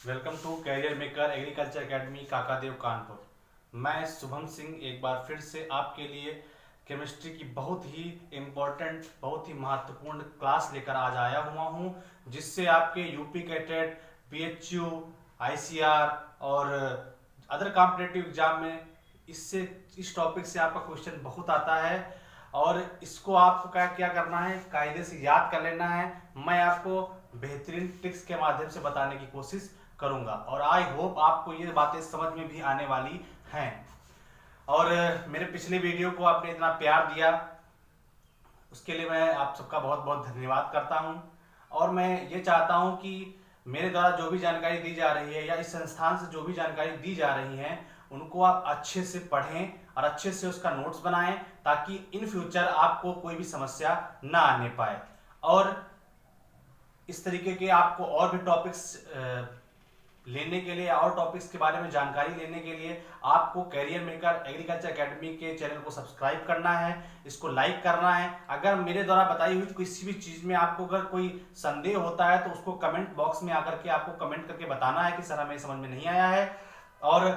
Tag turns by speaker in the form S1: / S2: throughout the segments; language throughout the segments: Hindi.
S1: Welcome to career maker agriculture academy Kakadeo Kanpur. मैं शुभम सिंह एक बार फिर से आपके लिए केमिस्ट्री की बहुत ही इम्पोर्टेंट, बहुत ही महत्वपूर्ण क्लास लेकर आज आया हुआ हूँ, जिससे आपके यूपी कैटेट, पीएचयू, आईसीआर और अदर कॉम्पिटेटिव एग्जाम में इस टॉपिक से आपका क्वेश्चन बहुत आता है और इसको आपको क्या क्या करना है, कायदे से याद कर लेना है। मैं आपको बेहतरीन ट्रिक्स के माध्यम से बताने की कोशिश करूंगा और आई होप आपको ये बातें समझ में भी आने वाली हैं। और मेरे पिछले वीडियो को आपने इतना प्यार दिया, उसके लिए मैं आप सबका बहुत बहुत धन्यवाद करता हूं। और मैं ये चाहता हूं कि मेरे द्वारा जो भी जानकारी दी जा रही है या इस संस्थान से जो भी जानकारी दी जा रही है उनको आप अच्छे से पढ़ें और अच्छे से उसका नोट्स बनाएं, ताकि इन फ्यूचर आपको कोई भी समस्या ना आने पाए। और इस तरीके के आपको और भी टॉपिक्स लेने के लिए और टॉपिक्स के बारे में जानकारी लेने के लिए आपको कैरियर मेकर एग्रीकल्चर एकेडमी के चैनल को सब्सक्राइब करना है, इसको लाइक करना है। अगर मेरे द्वारा बताई हुई किसी भी चीज में आपको अगर कोई संदेह होता है तो उसको कमेंट बॉक्स में आकर के आपको कमेंट करके बताना है कि सर हमें समझ में नहीं आया है। और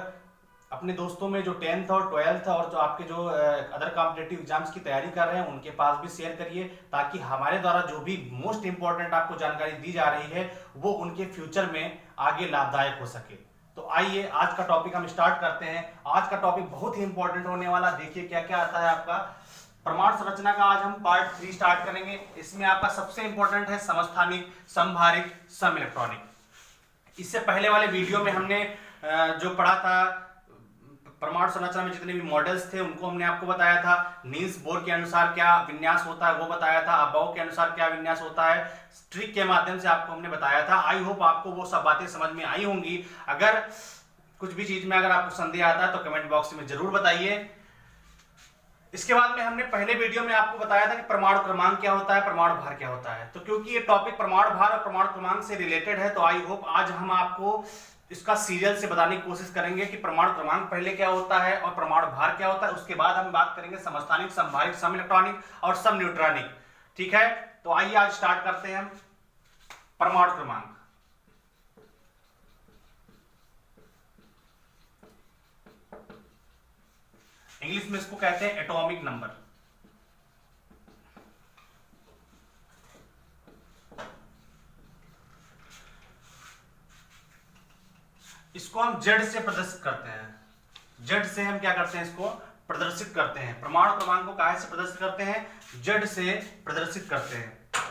S1: अपने दोस्तों में जो 10th और 12th और जो आपके जो अदर कॉम्पिटेटिव एग्जाम्स की तैयारी कर रहे हैं उनके पास भी शेयर करिए, ताकि हमारे द्वारा जो भी मोस्ट इंपॉर्टेंट आपको जानकारी दी जा रही है वो उनके फ्यूचर में आगे लाभदायक हो सके। तो आइए आज का टॉपिक हम स्टार्ट करते हैं। आज का टॉपिक बहुत ही इंपॉर्टेंट होने वाला, देखिए क्या क्या आता है आपका। परमाणु संरचना का आज हम पार्ट 3 स्टार्ट करेंगे। इसमें आपका सबसे इंपॉर्टेंट है समस्थानिक, समभारिक, सम इलेक्ट्रॉनिक। इससे पहले वाले वीडियो में हमने जो पढ़ा था परमाणु संरचना में जितने भी मॉडल्स थे उनको हमने आपको बताया था। नील्स बोर के अनुसार क्या विन्यास होता है वो बताया था, अबाव के अनुसार क्या विन्यास होता है, ट्रिक के माध्यम से आपको हमने बताया था। आई होप आपको वो सब बातें समझ में आई होंगी। अगर कुछ भी चीज में अगर आपको संदेह आता है तो कमेंट बॉक्स में जरूर बताइए। इसके बाद में हमने पहले वीडियो में आपको बताया था कि परमाणु क्रमांक क्या होता है, परमाणु भार क्या होता है। तो क्योंकि ये टॉपिक परमाणु भार और परमाणु क्रमांक से रिलेटेड है, तो आई होप आज हम आपको इसका सीरियल से बताने की कोशिश करेंगे कि परमाणु क्रमांक पहले क्या होता है और परमाणु भार क्या होता है। उसके बाद हम बात करेंगे समस्थानिक, समभारिक, सम इलेक्ट्रॉनिक और सम न्यूट्रॉनिक। ठीक है, तो आइए आज स्टार्ट करते हैं हम परमाणु क्रमांक। इंग्लिश में इसको कहते हैं एटॉमिक नंबर। इसको हम जेड से प्रदर्शित करते हैं। जेड से हम क्या करते हैं, इसको प्रदर्शित करते हैं। परमाणु क्रमांक को काहे से प्रदर्शित करते हैं, जेड से प्रदर्शित करते हैं।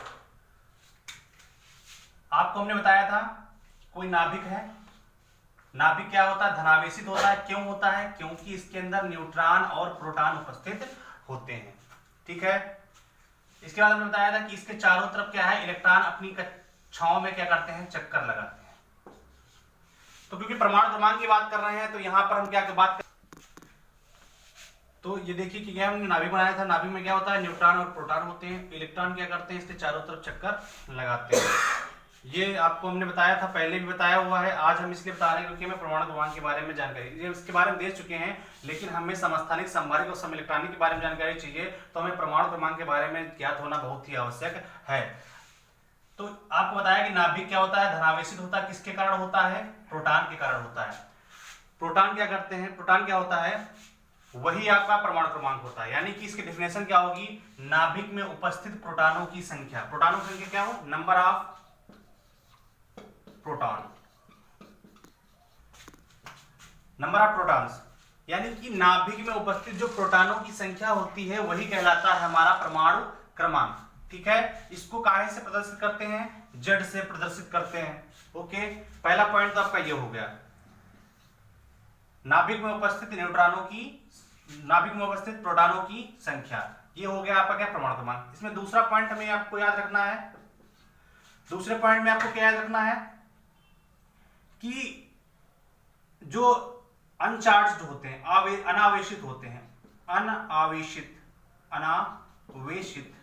S1: आपको हमने बताया था कोई नाभिक है, नाभिक क्या होता है, धनावेशित होता है। क्यों होता है, क्योंकि इसके अंदर न्यूट्रॉन और प्रोटॉन उपस्थित होते हैं। ठीक है, इसके बाद हमने बताया था कि इसके चारों तरफ क्या है, इलेक्ट्रॉन अपनी कक्षाओं में क्या करते हैं, चक्कर लगाते हैं। तो क्योंकि परमाणु क्रमांक की बात कर रहे हैं तो यहां पर हम क्या बात कर, तो ये देखिए कि क्या हमने नाभिक बनाया था। नाभिक में क्या होता है, न्यूट्रॉन और प्रोटॉन होते हैं। इलेक्ट्रॉन क्या करते हैं, इसके चारों तरफ चक्कर लगाते हैं। ये आपको हमने बताया था, पहले भी बताया हुआ है। आज हम इसलिए बता रहे हैं क्योंकि हमें परमाणु क्रमांक के बारे में जानकारी, ये इसके बारे में दे चुके हैं, लेकिन हमें समस्थानिक, समभारिक और सम इलेक्ट्रॉनिक के बारे में जानकारी चाहिए, तो हमें परमाणु क्रमांक के बारे में ज्ञात होना बहुत ही आवश्यक है। तो आपको बताया कि नाभिक क्या होता है, धनावेशित होता है। किसके कारण होता है, प्रोटॉन के कारण होता है। प्रोटॉन क्या करते हैं, प्रोटॉन क्या होता है, वही आपका परमाणु क्रमांक होता है। यानी कि इसकी डेफिनेशन क्या होगी, नाभिक में उपस्थित प्रोटॉनों की संख्या। प्रोटॉनों की संख्या क्या हो, number of proton, number of protons. यानी कि नाभिक में उपस्थित जो प्रोटॉनों की संख्या होती है वही कहलाता है हमारा परमाणु क्रमांक। ठीक है, इसको काहे से प्रदर्शित करते हैं, जेड से प्रदर्शित करते हैं। ओके, पहला पॉइंट तो आपका ये हो गया, नाभिक में उपस्थित न्यूट्रॉनों की, नाभिक में उपस्थित प्रोटॉनों की संख्या। ये हो गया आपका क्या, परमाणु क्रमांक। इसमें दूसरा पॉइंट हमें आपको याद रखना है। दूसरे पॉइंट में आपको क्या याद रखना है कि जो अनचार्ज्ड होते हैं, अनावेशित होते हैं, अनावेशित, अनावेशित,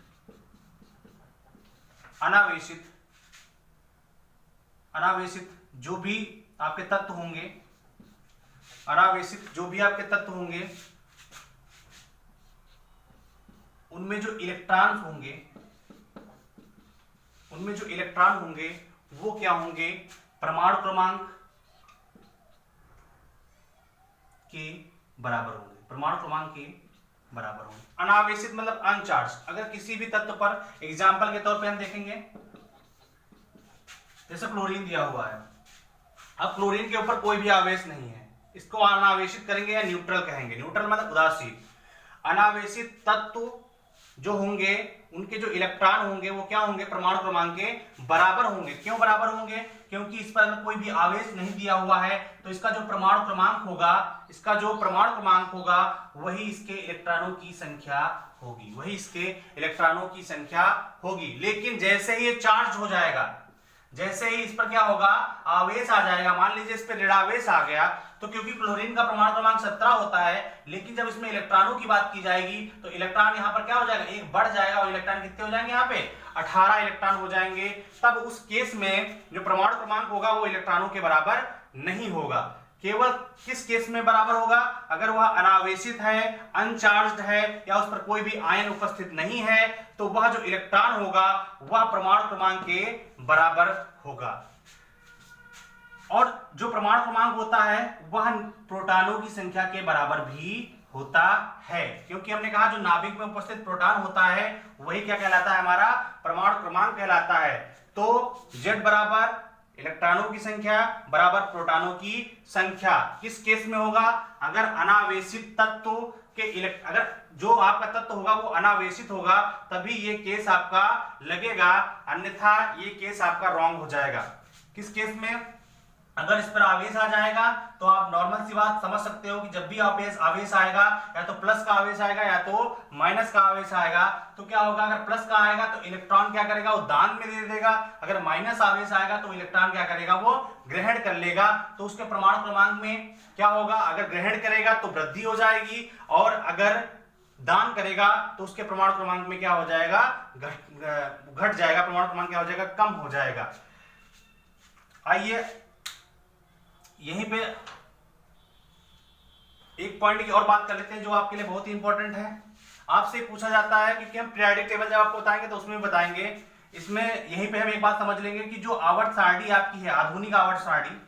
S1: अनावेशित, अनावेशित जो भी आपके तत्व होंगे, अनावेशित जो भी आपके तत्व होंगे उनमें जो इलेक्ट्रॉन होंगे, उनमें जो इलेक्ट्रॉन होंगे वो क्या होंगे, परमाणु क्रमांक के बराबर होंगे, परमाणु क्रमांक के बराबर होंगे। अनावेशित मतलब अनचार्ज, अगर किसी भी तत्व पर एग्जाम्पल के तौर पे हम देखेंगे, जैसे क्लोरीन दिया हुआ है, अब क्लोरीन के ऊपर कोई भी आवेश नहीं है, इसको अनावेशित करेंगे या न्यूट्रल कहेंगे। न्यूट्रल मतलब उदासीन। अनावेशित तत्व जो होंगे उनके जो इलेक्ट्रॉन होंगे वो क्या होंगे, परमाणु क्रमांक के बराबर होंगे। क्यों बराबर होंगे, क्योंकि इस पर अगर कोई भी आवेश नहीं दिया हुआ है तो इसका जो परमाणु क्रमांक होगा, इसका जो परमाणु क्रमांक होगा वही इसके इलेक्ट्रॉनों की संख्या होगी, वही इसके इलेक्ट्रॉनों की संख्या होगी। लेकिन जैसे ही ये चार्ज हो जाएगा, जैसे ही इस पर क्या होगा, आवेश आ जाएगा, मान लीजिए इस पर ऋणावेश आ गया, तो क्योंकि क्लोरीन का परमाणु क्रमांक 17 होता है, लेकिन जब इसमें इलेक्ट्रॉनों की बात की जाएगी तो इलेक्ट्रॉन यहाँ पर क्या हो जाएगा, एक बढ़ जाएगा, और इलेक्ट्रॉन कितने हो जाएंगे, यहाँ पे 18 इलेक्ट्रॉन हो जाएंगे। तब उस केस में जो परमाणु क्रमांक होगा वो इलेक्ट्रॉनों के बराबर नहीं होगा। केवल किस केस में बराबर होगा, अगर वह अनावेशित है, अनचार्ज्ड है, या उस पर कोई भी आयन उपस्थित नहीं है, तो वह जो इलेक्ट्रॉन होगा वह परमाणु क्रमांक के बराबर होगा। और जो परमाणु क्रमांक होता है वह प्रोटॉनों की संख्या के बराबर भी होता है, क्योंकि हमने कहा जो नाभिक में उपस्थित प्रोटॉन होता है वही क्या कहलाता है, हमारा परमाणु क्रमांक कहलाता है। तो Z बराबर इलेक्ट्रॉनों की संख्या बराबर प्रोटॉनों की संख्या। किस केस में होगा, अगर अनावेशित तत्व के अगर जो आपका तत्व होगा वो अनावेशित होगा तभी ये केस आपका लगेगा, अन्यथा ये केस आपका रॉन्ग हो जाएगा। किस केस में, अगर इस पर आवेश आ जाएगा तो आप नॉर्मल सी बात समझ सकते हो कि जब भी आवेश आएगा या तो प्लस का आवेश आएगा या तो माइनस का आवेश आएगा, तो क्या होगा, अगर प्लस का आएगा तो इलेक्ट्रॉन क्या करेगा, वो दान में दे देगा, अगर माइनस आवेश आएगा तो इलेक्ट्रॉन क्या करेगा, वो ग्रहण कर लेगा। तो उसके परमाणु क्रमांक में क्या होगा, अगर ग्रहण करेगा तो वृद्धि हो जाएगी, और अगर दान करेगा तो उसके परमाणु क्रमांक में क्या हो जाएगा, घट जाएगा, परमाणु क्रमांक क्या हो जाएगा, कम हो जाएगा। आइए यहीं पे एक पॉइंट की और बात कर लेते हैं जो आपके लिए बहुत ही इंपॉर्टेंट है। आपसे पूछा जाता है, क्योंकि हम पीरियोडिक टेबल जब आपको बताएंगे तो उसमें बताएंगे, इसमें यहीं पे हम एक बात समझ लेंगे कि जो आवर्त सारणी आपकी है, आधुनिक आवर्त सारणी,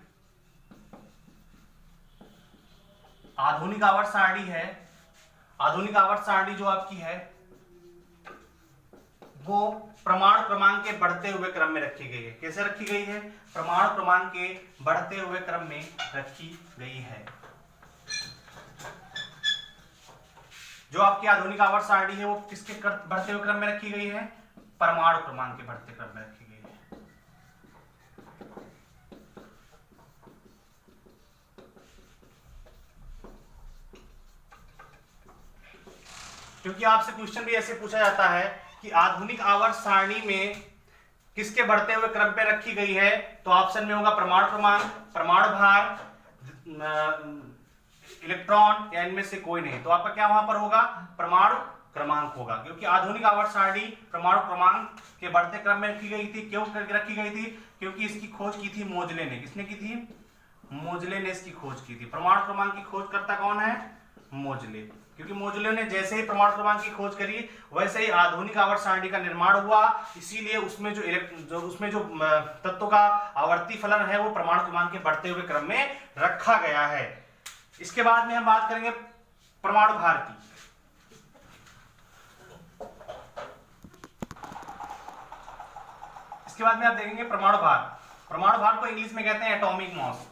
S1: आधुनिक आवर्त सारणी है, आधुनिक आवर्त सारणी जो आपकी है वो परमाणु क्रमांक के बढ़ते हुए क्रम में रखी गई है। कैसे रखी गई है, परमाणु क्रमांक के बढ़ते हुए क्रम में रखी गई है। जो आपकी आधुनिक आवर्त सारणी है वो किसके बढ़ते हुए क्रम में रखी गई है, परमाणु क्रमांक के बढ़ते क्रम में रखी गई है। क्योंकि आपसे क्वेश्चन भी ऐसे पूछा जाता है कि आधुनिक आवर्त सारणी में किसके बढ़ते हुए क्रम पे रखी गई है, तो ऑप्शन में होगा परमाणु क्रमांक, परमाणु भार, इलेक्ट्रॉन, या इनमें से कोई नहीं। तो आपका क्या वहां पर होगा, परमाणु क्रमांक होगा, क्योंकि आधुनिक आवर्त सारणी परमाणु क्रमांक के बढ़ते क्रम में रखी गई थी। क्यों रखी गई थी, क्योंकि इसकी खोज की थी मोजले ने। किसने की थी, मोजले ने इसकी खोज की थी। परमाणु क्रमांक की खोज करता कौन है, मोजले। क्योंकि मोजले ने जैसे ही परमाणु क्रमांक की खोज करी वैसे ही आधुनिक आवर्त सारणी का निर्माण हुआ, इसीलिए उसमें जो तत्वों का आवर्ती फलन है वो परमाणु क्रमांक के बढ़ते हुए क्रम में रखा गया है। इसके बाद में हम बात करेंगे परमाणु भार की। इसके बाद में आप देखेंगे परमाणु भार। परमाणु भार को इंग्लिश में कहते हैं एटॉमिक मास।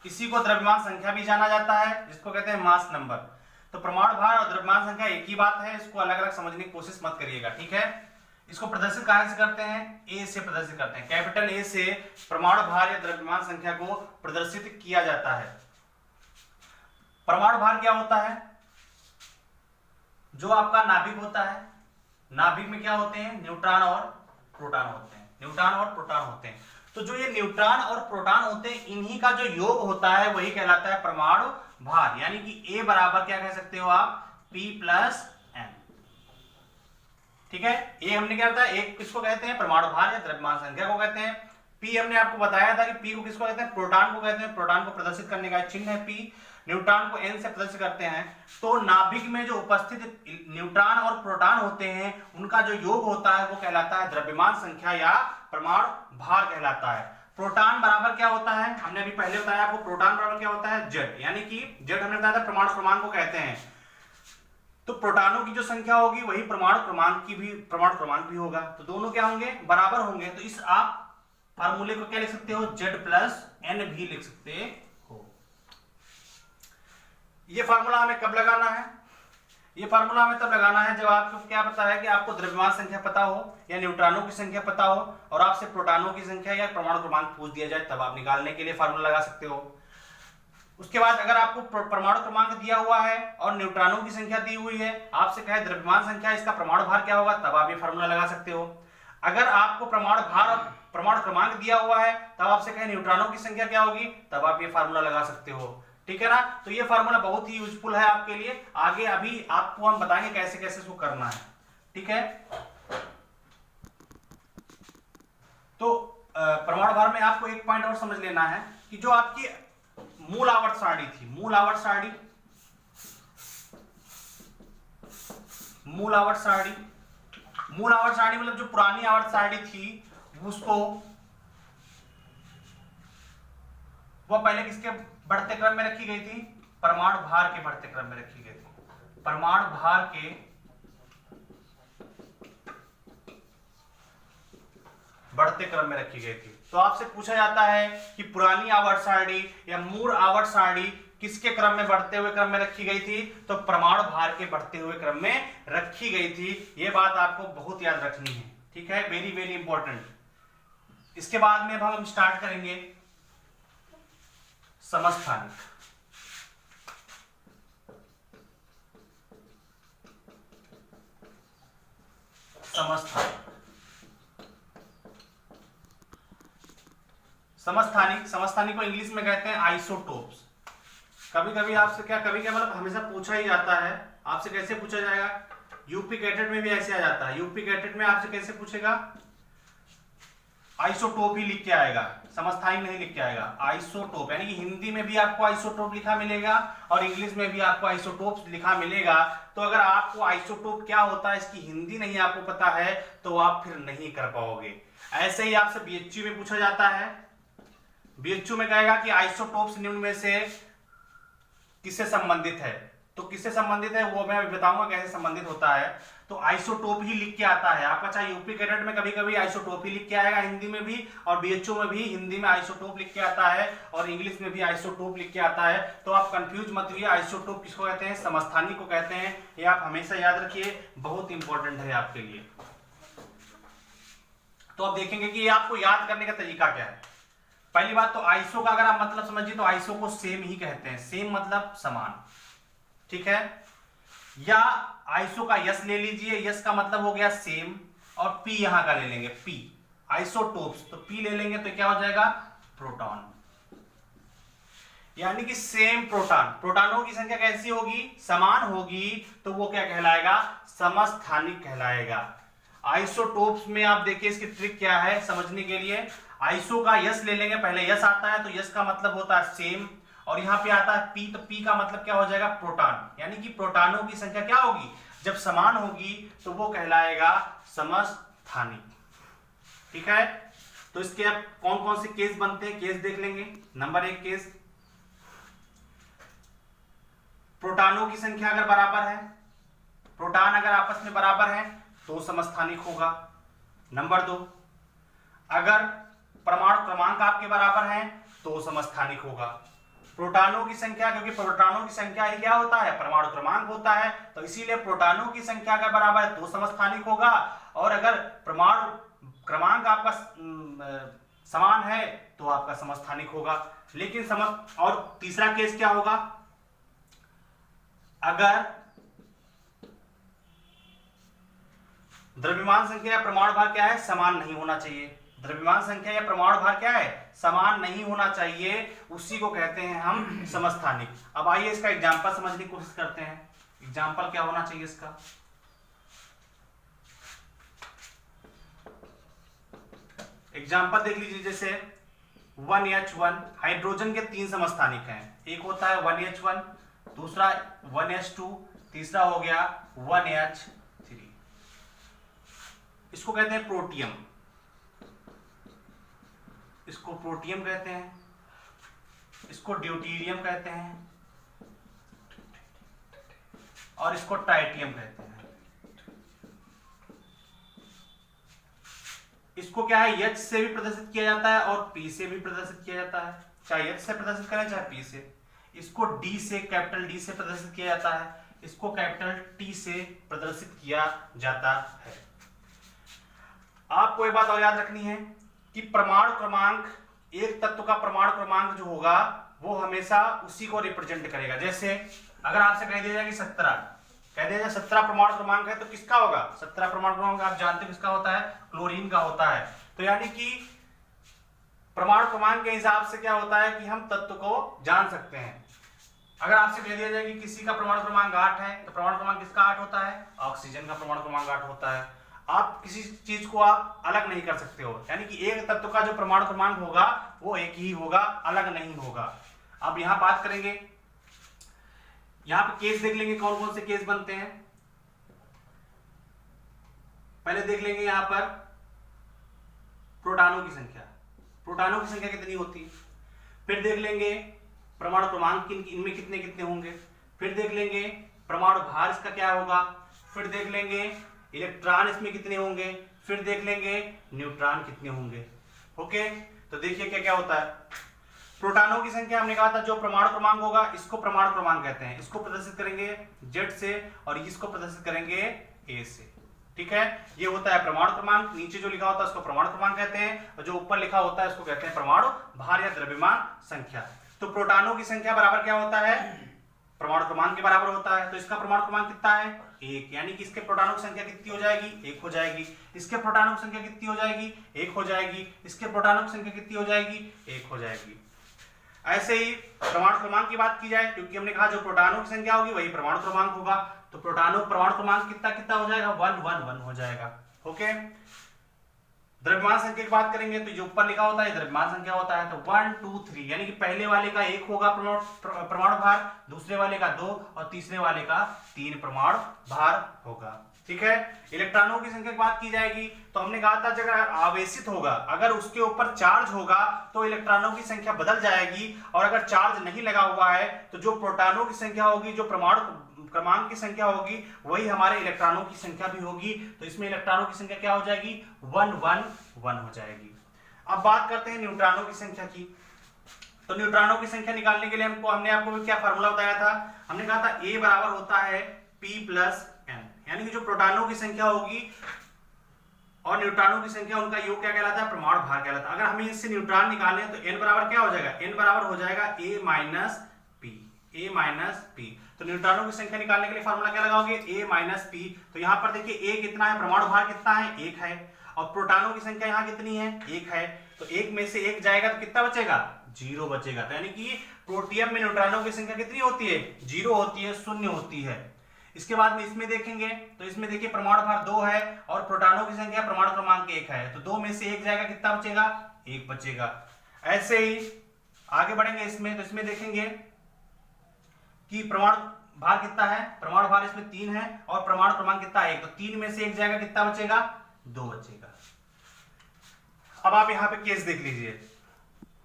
S1: इसी को द्रव्यमान संख्या भी जाना जाता है, जिसको कहते हैं मास नंबर। तो परमाणु भार और द्रव्यमान संख्या एक ही बात है, इसको अलग अलग समझने की कोशिश मत करिएगा, ठीक है। इसको प्रदर्शित कहां से करते हैं, ए से प्रदर्शित करते हैं। कैपिटल ए से परमाणु भार या द्रव्यमान संख्या को प्रदर्शित किया जाता है। परमाणु भार क्या होता है, जो आपका नाभिक होता है, नाभिक में क्या होते हैं, न्यूट्रॉन और प्रोटॉन होते हैं, न्यूट्रॉन और प्रोटॉन होते हैं। तो जो ये न्यूट्रॉन और प्रोटॉन होते हैं, इन्हीं का जो योग होता है वही कहलाता है परमाणु भार। यानी कि A बराबर क्या कह सकते हो आप, P प्लस N, ठीक है। A हमने क्या बताया, एक किसको कहते हैं, परमाणु भार या द्रव्यमान संख्या को कहते हैं। P हमने आपको बताया था कि P को किसको कहते हैं, प्रोटॉन को कहते हैं। प्रोटॉन को प्रदर्शित करने का चिन्ह है P। न्यूट्रॉन को N से प्रदर्शित करते हैं। तो नाभिक में जो उपस्थित न्यूट्रॉन और प्रोटॉन होते हैं उनका जो योग होता है वो कहलाता है द्रव्यमान संख्या या परमाणु भार कहलाता है। प्रोटॉन बराबर क्या होता है, हमने अभी पहले बताया आपको, प्रोटॉन बराबर क्या होता है, जेड, यानी कि जेड हमने बताया था परमाणु क्रमांक को कहते हैं। तो प्रोटॉनों की जो संख्या होगी वही परमाणु क्रमांक भी होगा, तो दोनों क्या होंगे, बराबर होंगे। तो इस आप फार्मूले को क्या लिख सकते हो, जेड प्लस एन भी लिख सकते हो। ये फार्मूला हमें कब लगाना है, ये फार्मूला हमें तब लगाना है जब आपको क्या पता है कि आपको द्रव्यमान संख्या पता हो या न्यूट्रॉनों की संख्या पता हो और आपसे प्रोटॉनों की संख्या या परमाणु क्रमांक पूछ दिया जाए, तब आप निकालने के लिए फार्मूला लगा सकते हो। उसके बाद अगर आपको परमाणु क्रमांक दिया हुआ है और न्यूट्रॉनों की संख्या दी हुई है, आपसे कहे द्रव्यमान संख्या, इसका परमाणु भार क्या होगा, तब आप ये फार्मूला लगा सकते हो। अगर आपको परमाणु भार और परमाणु क्रमांक दिया हुआ है, तब आपसे कहे न्यूट्रॉनों की संख्या क्या होगी, तब आप ये फार्मूला लगा सकते हो। ठीक है ना, तो ये फार्मूला बहुत ही यूजफुल है आपके लिए। आगे अभी आपको हम बताएंगे कैसे कैसे इसको करना है। ठीक है, तो परमाणु भार में आपको एक पॉइंट और समझ लेना है कि जो आपकी मूल आवर्त सारणी थी, मूल आवर्त सारणी मतलब जो पुरानी आवर्त सारणी थी उसको वो पहले किसके बढ़ते क्रम में रखी गई थी, परमाणु भार के बढ़ते क्रम में रखी गई थी, परमाणु भार के बढ़ते क्रम में रखी गई थी। तो आपसे पूछा जाता है कि पुरानी आवर्त सारणी या मूल आवर्त सारणी किसके क्रम में, बढ़ते हुए क्रम में रखी गई थी, तो परमाणु भार के बढ़ते हुए क्रम में रखी गई थी। यह बात आपको बहुत याद रखनी है। ठीक है, वेरी वेरी इंपॉर्टेंट। इसके बाद में हम स्टार्ट करेंगे समस्थानिक। समस्थानिक को इंग्लिश में कहते हैं आइसोटोप्स। कभी कभी आपसे मतलब हमेशा पूछा ही जाता है, आपसे कैसे पूछा जाएगा, यूपी कैटेट में भी ऐसे आ जाता है। यूपी कैटेट में आपसे कैसे पूछेगा, आइसोटोप ही लिख के आएगा, समस्थानिक नहीं लिख के आएगा, आइसोटोप। यानी कि हिंदी में भी आपको आइसोटोप लिखा मिलेगा और इंग्लिश में भी आपको आइसोटोप लिखा मिलेगा। तो अगर आपको आइसोटोप क्या होता है इसकी हिंदी नहीं आपको पता है तो आप फिर नहीं कर पाओगे। ऐसे ही आपसे बीएचयू में पूछा जाता है, बीएचयू में कहेगा कि आइसोटोप्स निम्न में से किससे संबंधित है, तो किससे संबंधित है वो मैं बताऊंगा कैसे संबंधित होता है। तो आइसोटोप ही लिख के आता है आपका, चाहे यूपी कैडेट में कभी कभी आइसोटोप ही लिख के आएगा हिंदी में भी, और बीएचयू में भी हिंदी में आइसोटोप लिख के आता है और इंग्लिश में भी आइसोटोप लिख के आता है। तो आप कंफ्यूज मत होइए, आइसोटोप किसको कहते हैं, समस्थानिक को कहते हैं। ये आप हमेशा याद रखिए, बहुत इंपॉर्टेंट है आपके लिए। तो अब देखेंगे कि ये आपको याद करने का तरीका क्या है। पहली बात तो आइसो का अगर आप मतलब समझिए तो आइसो को सेम ही कहते हैं, सेम मतलब समान। ठीक है, या आइसो का यस ले लीजिए, यस का मतलब हो गया सेम, और पी यहां का ले लेंगे, पी आइसोटोप्स, तो पी ले लेंगे तो क्या हो जाएगा, प्रोटॉन। यानी कि सेम प्रोटॉन, प्रोटॉनों की संख्या कैसी होगी, समान होगी, तो वो क्या कहलाएगा, समस्थानिक कहलाएगा। आइसोटोप्स में आप देखिए इसकी ट्रिक क्या है समझने के लिए। आइसो का यस ले लेंगे, पहले यस आता है तो यस का मतलब होता है सेम, और यहां पे आता है पी, तो पी का मतलब क्या हो जाएगा, प्रोटॉन। यानी कि प्रोटॉनों की संख्या क्या होगी, जब समान होगी तो वो कहलाएगा समस्थानिक। ठीक है, तो इसके अब कौन कौन से केस बनते हैं, केस देख लेंगे। नंबर 1 केस, प्रोटॉनों की संख्या अगर बराबर है, प्रोटॉन अगर आपस में बराबर है तो समस्थानिक होगा। नंबर 2, अगर परमाणु क्रमांक आपके बराबर हैं तो समस्थानिक होगा। प्रोटॉनों की संख्या, क्योंकि प्रोटॉनों की संख्या ही क्या होता है, परमाणु क्रमांक होता है, तो इसीलिए प्रोटॉनों की संख्या अगर बराबर है तो समस्थानिक होगा, और अगर परमाणु क्रमांक आपका समान है तो आपका समस्थानिक होगा। लेकिन और तीसरा केस क्या होगा, अगर द्रव्यमान संख्या या परमाणु भार क्या है, समान नहीं होना चाहिए। द्रव्यमान संख्या या परमाणु भार क्या है, समान नहीं होना चाहिए, उसी को कहते हैं हम समस्थानिक। अब आइए इसका एग्जांपल समझने की कोशिश करते हैं। एग्जांपल क्या होना चाहिए इसका, एग्जांपल देख लीजिए। जैसे 1H1, हाइड्रोजन के 3 समस्थानिक हैं, एक होता है 1H1, दूसरा 1H2, तीसरा हो गया 1H3। इसको कहते हैं प्रोटियम, इसको प्रोटियम कहते हैं, इसको ड्यूटीरियम कहते हैं और इसको ट्राइटियम कहते हैं। इसको क्या है, H से भी प्रदर्शित किया जाता है और P से भी प्रदर्शित किया जाता है, चाहे H से प्रदर्शित करें चाहे P से। इसको D से, कैपिटल D से प्रदर्शित किया जाता है, इसको कैपिटल T से प्रदर्शित किया जाता है। आपको एक बात और याद रखनी है कि परमाणु क्रमांक, एक तत्व का परमाणु क्रमांक जो होगा वो हमेशा उसी को रिप्रेजेंट करेगा। जैसे अगर आपसे कह दिया जाए कि 17, कह दिया जाए 17 परमाणु क्रमांक है तो किसका होगा, 17 परमाणु क्रमांक आप जानते हो किसका होता है, क्लोरीन का होता है। तो यानी कि परमाणु क्रमांक के हिसाब से क्या होता है कि हम तत्व को जान सकते हैं। अगर आपसे कह दिया जाए कि किसी का परमाणु क्रमांक 8 है तो परमाणु क्रमांक किसका 8 होता है, ऑक्सीजन का परमाणु क्रमांक 8 होता है। आप किसी चीज को आप अलग नहीं कर सकते हो, यानी कि एक तत्व का जो परमाणु क्रमांक होगा वो एक ही होगा, अलग नहीं होगा। अब यहां बात करेंगे, यहां पे केस देख लेंगे कौन कौन से केस बनते हैं। पहले देख लेंगे यहां पर प्रोटॉनों की संख्या, प्रोटॉनों की संख्या कितनी होती है। फिर देख लेंगे परमाणु क्रमांक इनमें कितने कितने होंगे। फिर देख लेंगे परमाणु भार इसका क्या होगा। फिर देख लेंगे इलेक्ट्रॉन इसमें कितने होंगे। फिर देख लेंगे न्यूट्रॉन कितने होंगे। ओके, तो देखिए क्या क्या होता है। प्रोटॉनों की संख्या हमने कहा था जो परमाणु क्रमांक होगा इसको परमाणु क्रमांक कहते हैं, इसको प्रदर्शित करेंगे Z से और इसको प्रदर्शित करेंगे A से। ठीक है, ये होता है परमाणु क्रमांक। नीचे जो लिखा होता है उसको परमाणु क्रमांक कहते हैं और जो ऊपर लिखा होता है उसको कहते हैं परमाणु भार या द्रव्यमान संख्या। तो प्रोटॉनों की संख्या बराबर क्या होता है, परमाणु क्रमांक के बराबर होता है। तो इसका परमाणु क्रमांक कितना है, 1, यानी कि इसके प्रोटॉनों की संख्या कितनी हो जाएगी, 1 हो जाएगी। इसके प्रोटॉनों की संख्या कितनी हो जाएगी, 1 हो जाएगी। इसके प्रोटॉनों की संख्या कितनी हो जाएगी, 1 हो जाएगी। ऐसे ही परमाणु क्रमांक की बात की जाए, क्योंकि हमने कहा जो प्रोटॉनों की संख्या होगी वही परमाणु क्रमांक होगा, तो परमाणु क्रमांक कितना कितना हो जाएगा, 1 1 1 हो जाएगा। ओके, द्रव्यमान संख्या की बात करेंगे तो जो ऊपर लिखा होता है द्रव्यमान संख्या होता है। तो 1 2 3, यानी कि पहले वाले का 1 होगा परमाणु भार, दूसरे वाले का 2 और तीसरे वाले का 3 परमाणु भार होगा। ठीक है, इलेक्ट्रॉनों की संख्या की बात की जाएगी तो हमने कहा था अगर आवेशित होगा, अगर उसके ऊपर चार्ज होगा तो इलेक्ट्रॉनों की संख्या बदल जाएगी, और अगर चार्ज नहीं लगा हुआ है तो जो प्रोटॉनों की संख्या होगी, जो परमाणु क्रमांक की संख्या होगी वही हमारे इलेक्ट्रॉनों की संख्या भी होगी। तो इसमें इलेक्ट्रॉनों की संख्या क्या हो जाएगी, 1 1 1 हो जाएगी। अब बात करते हैं न्यूट्रॉनों की संख्या की। तो न्यूट्रॉनों की संख्या निकालने के लिए हमने आपको क्या फार्मूला बताया था, हमने कहा था A बराबर होता है P प्लस N, यानी कि जो प्रोटॉनों की संख्या होगी और न्यूट्रॉनों की संख्या उनका योग क्या कहलाता है, परमाणु भार कहलाता है। अगर हमें इससे न्यूट्रॉन निकालने हैं तो N बराबर क्या हो जाएगा, N बराबर हो जाएगा A माइनस P। तो न्यूट्रॉनों की संख्या निकालने के लिए फार्मूला क्या लगाओगे, A माइनस P। तो यहाँ पर देखिए A कितना है, परमाणु भार कितना है, 1 है, और प्रोटॉनों की संख्या यहाँ कितनी है, 1 है। तो 1 में से 1 जाएगा तो कितना बचेगा, 0 बचेगा। तो यानी कि प्रोटियम में न्यूट्रॉनों की संख्या कितनी होती है, 0 होती है, 0 होती है। इसके बाद में इसमें देखेंगे तो इसमें देखिए परमाणु भार 2 है और प्रोटॉनों की संख्या परमाणु क्रमांक 1 है, तो 2 में से 1 जाएगा, कितना बचेगा, 1 बचेगा। ऐसे ही आगे बढ़ेंगे इसमें, तो इसमें देखेंगे कि परमाणु भार कितना है, परमाणु भार इसमें 3 है और परमाणु क्रमांक कितना है 1, तो 3 में से 1 जाएगा, कितना बचेगा, 2 बचेगा। अब आप यहाँ पे केस देख लीजिए,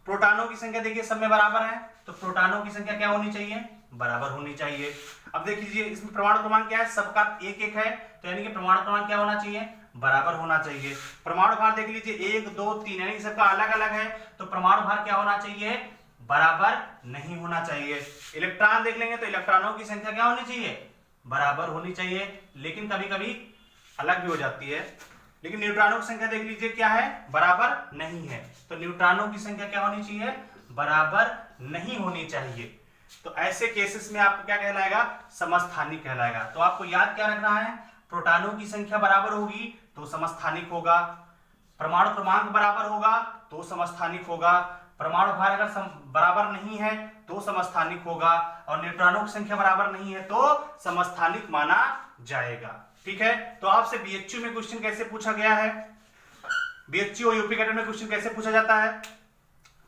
S1: प्रोटॉनों की संख्या देखिए सब में बराबर है, तो प्रोटॉनों की संख्या क्या होनी चाहिए, बराबर होनी चाहिए। अब देख लीजिए इसमें परमाणु क्रमांक क्या है, सबका 1 1 है, तो यानी कि परमाणु क्रमांक क्या होना चाहिए, बराबर होना चाहिए। परमाणु भार देख लीजिए 1 2 3, यानी कि सबका अलग अलग है, तो परमाणु भार क्या होना चाहिए, बराबर नहीं होना चाहिए। इलेक्ट्रॉन देख लेंगे तो इलेक्ट्रॉनों की संख्या क्या होनी चाहिए, बराबर होनी चाहिए, लेकिन कभी कभी अलग भी हो जाती है। लेकिन न्यूट्रॉनों की संख्या देख लीजिए क्या है, बराबर नहीं है, तो न्यूट्रॉनों की संख्या क्या होनी चाहिए, बराबर नहीं होनी चाहिए। तो ऐसे केसेस में आपको क्या कहलाएगा, समस्थानिक कहलाएगा। तो आपको याद क्या रखना है, प्रोटॉनों की संख्या बराबर होगी तो समस्थानिक होगा, परमाणु क्रमांक बराबर होगा तो समस्थानिक होगा, परमाणु भार अगर बराबर नहीं है तो समस्थानिक होगा, और न्यूट्रॉनों की संख्या बराबर नहीं है तो समस्थानिक माना जाएगा। ठीक है, तो आपसे बीएचयू में क्वेश्चन कैसे पूछा गया है, बीएचयू और यूपी कैडेट में क्वेश्चन कैसे पूछा जाता है,